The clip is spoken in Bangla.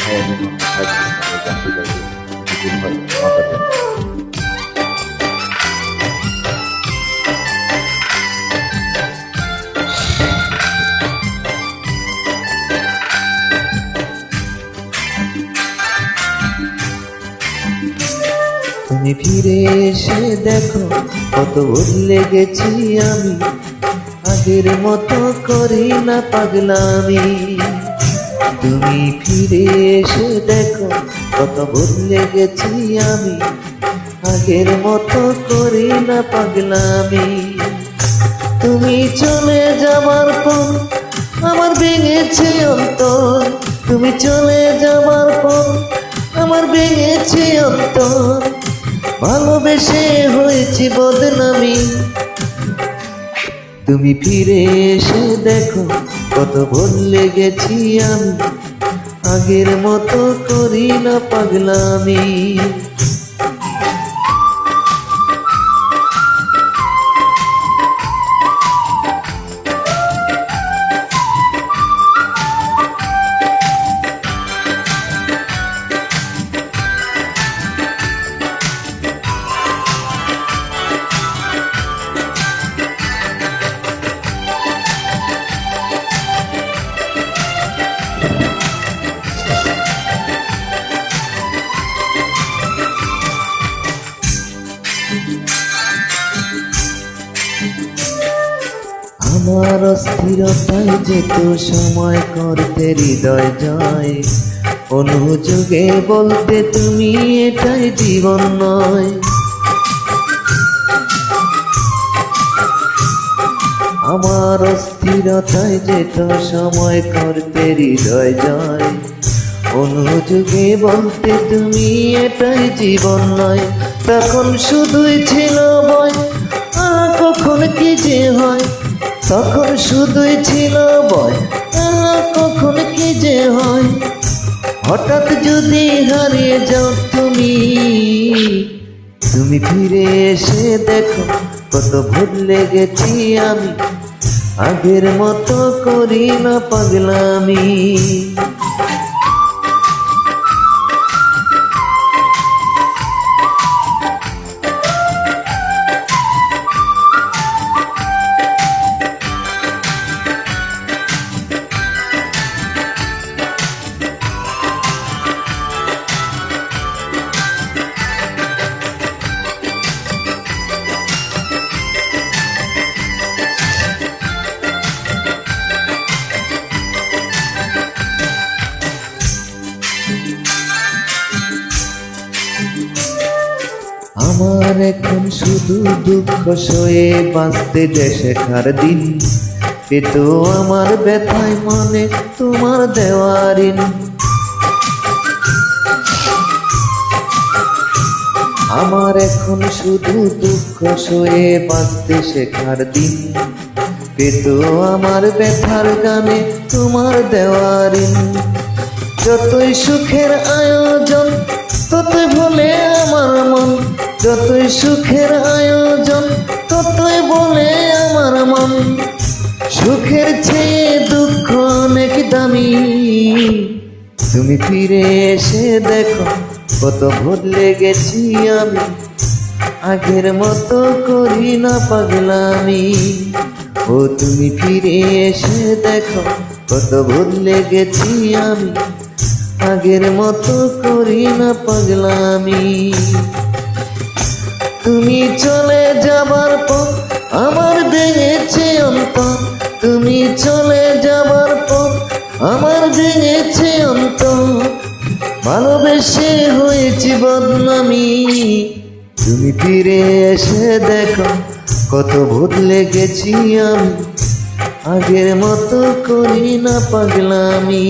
ভাই এবং ভাই জানতে চাইবো যদি ভাই মাথা দেন। তুমি ফিরে এসে দেখো কত বদলে গেছি আমি, আগের মতো করি না পাগলামি। তুমি ফিরে এসে দেখো কত বদলে গেছি আমি, আগের মতো করি না পাগলামি। তুমি চলে যাবার পর আমার ভেঙেছে অন্তর, তুমি চলে যাবার পর আমার ভেঙেছে অন্তর, ভালোবেসে হয়েছি বদনামি। তুমি ফিরে এসে দেখো কত বদলে গেছি আমি, আগের মতো করি না পাগলামি। আমার অস্থিরতায় যেত সময় করতে হৃদয় জয়, অনুযোগে বলতে তুমি এটাই জীবন নয়। আমার অস্থিরতায় যেত সময় করতে হৃদয় জয়, অনুযোগে বলতে তুমি এটাই জীবন নয়। তখন শুধুই ছিল ভয়, কখন কি যে হয়, তখন শুধুই ছিল ভয়, কখন কি যে হয়। হঠাৎ যদি হারিয়ে যাও তুমি, তুমি ফিরে এসে দেখো কত বদলে গেছি আমি, আগের মতো করি না পাগলামি। আমার এখন শুধু দুঃখ সয়ে বাঁচতে যে শেখার দিন, পেত আমার ব্যথায় মনে তোমার দেওয়া ঋণ। আমার এখন শুধু দুঃখ সয়ে বাঁচতে শেখার দিন, পেত আমার ব্যথার গানে তোমার দেওয়া ঋণ। যতই সুখের আয়োজন ততই বলে আমার মন, যতই সুখের আয়োজন ততই বলে আমার মন, সুখের চেয়ে দুঃখ অনেক দামি। তুমি ফিরে এসে দেখো কত বদলে গেছি আমি, আগের মতো করি না পাগলামি। ও তুমি ফিরে এসে দেখো কত বদলে গেছি আমি, আগের মতো করি না পাগলামি। তুমি চলে যাবার পর আমার ভেঙেছে অন্তর, তুমি চলে যাবার পর আমার ভেঙেছে অন্তর, ভালোবেসে হয়েছি বদনামি। তুমি ফিরে এসে দেখো কত বদলে গেছি আমি, আগের মতো করি না পাগলামি।